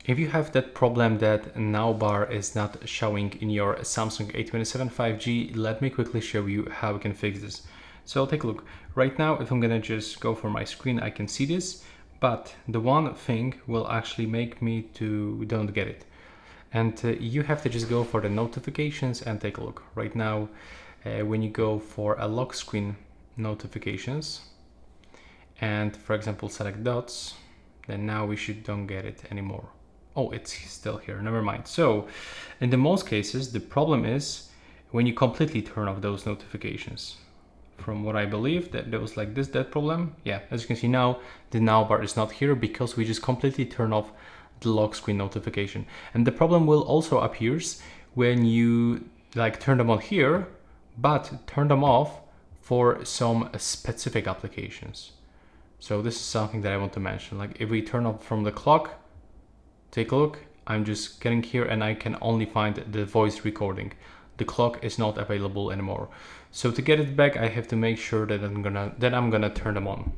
If you have that problem that now bar is not showing in your Samsung A27 5G, let me quickly show you how we can fix this. So take a look. Right now, if I'm gonna just go for my screen, I can see this, but the one thing will actually make me to don't get it. And you have to just go for the notifications and take a look. Right now, when you go for a lock screen notifications, and for example, select dots, then now we should don't get it anymore. Oh, it's still here, never mind. So in the most cases, the problem is when you completely turn off those notifications. From what I believe, that there was like that problem. Yeah, as you can see now, the now bar is not here because we just completely turn off the lock screen notification. And the problem will also appears when you like turn them on here, but turn them off for some specific applications. So this is something that I want to mention. Like if we turn off from the clock, take a look, I'm just getting here and I can only find the voice recording. The clock is not available anymore. So to get it back, I have to make sure that I'm gonna turn them on.